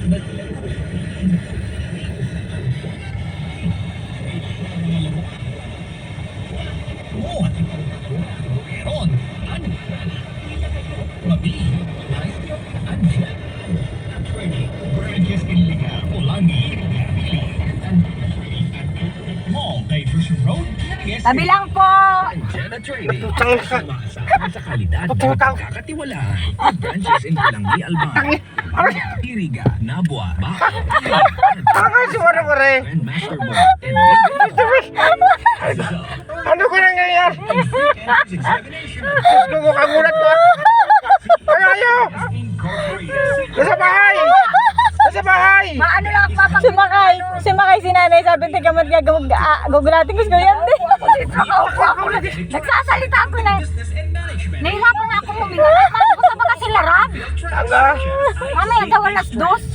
Oh, meron. Ano? Mabili. Attorney, Branches Iliga, Pulangi, Multi-Vision Road, Tabi lang po. Angela Trading. Sumasama sa kalidad na pagkakatiwalaan. Branches in Pulangi, Albay. Iriga, Nabua, Bao, and Masterboard, and Ano ko nangyayari? Examination. Kagulat ko. Ayaw! Nasa bahay! Nasa bahay! Maano lang ang papakita. Sumakay si nanay. Sabi, teka mat gugulatin ko yan din. Nagsasalita ako na. Nahirapan nga ako huminga. Mano ko sa baka sila rag. Tanga! Mamaya daw alas 2.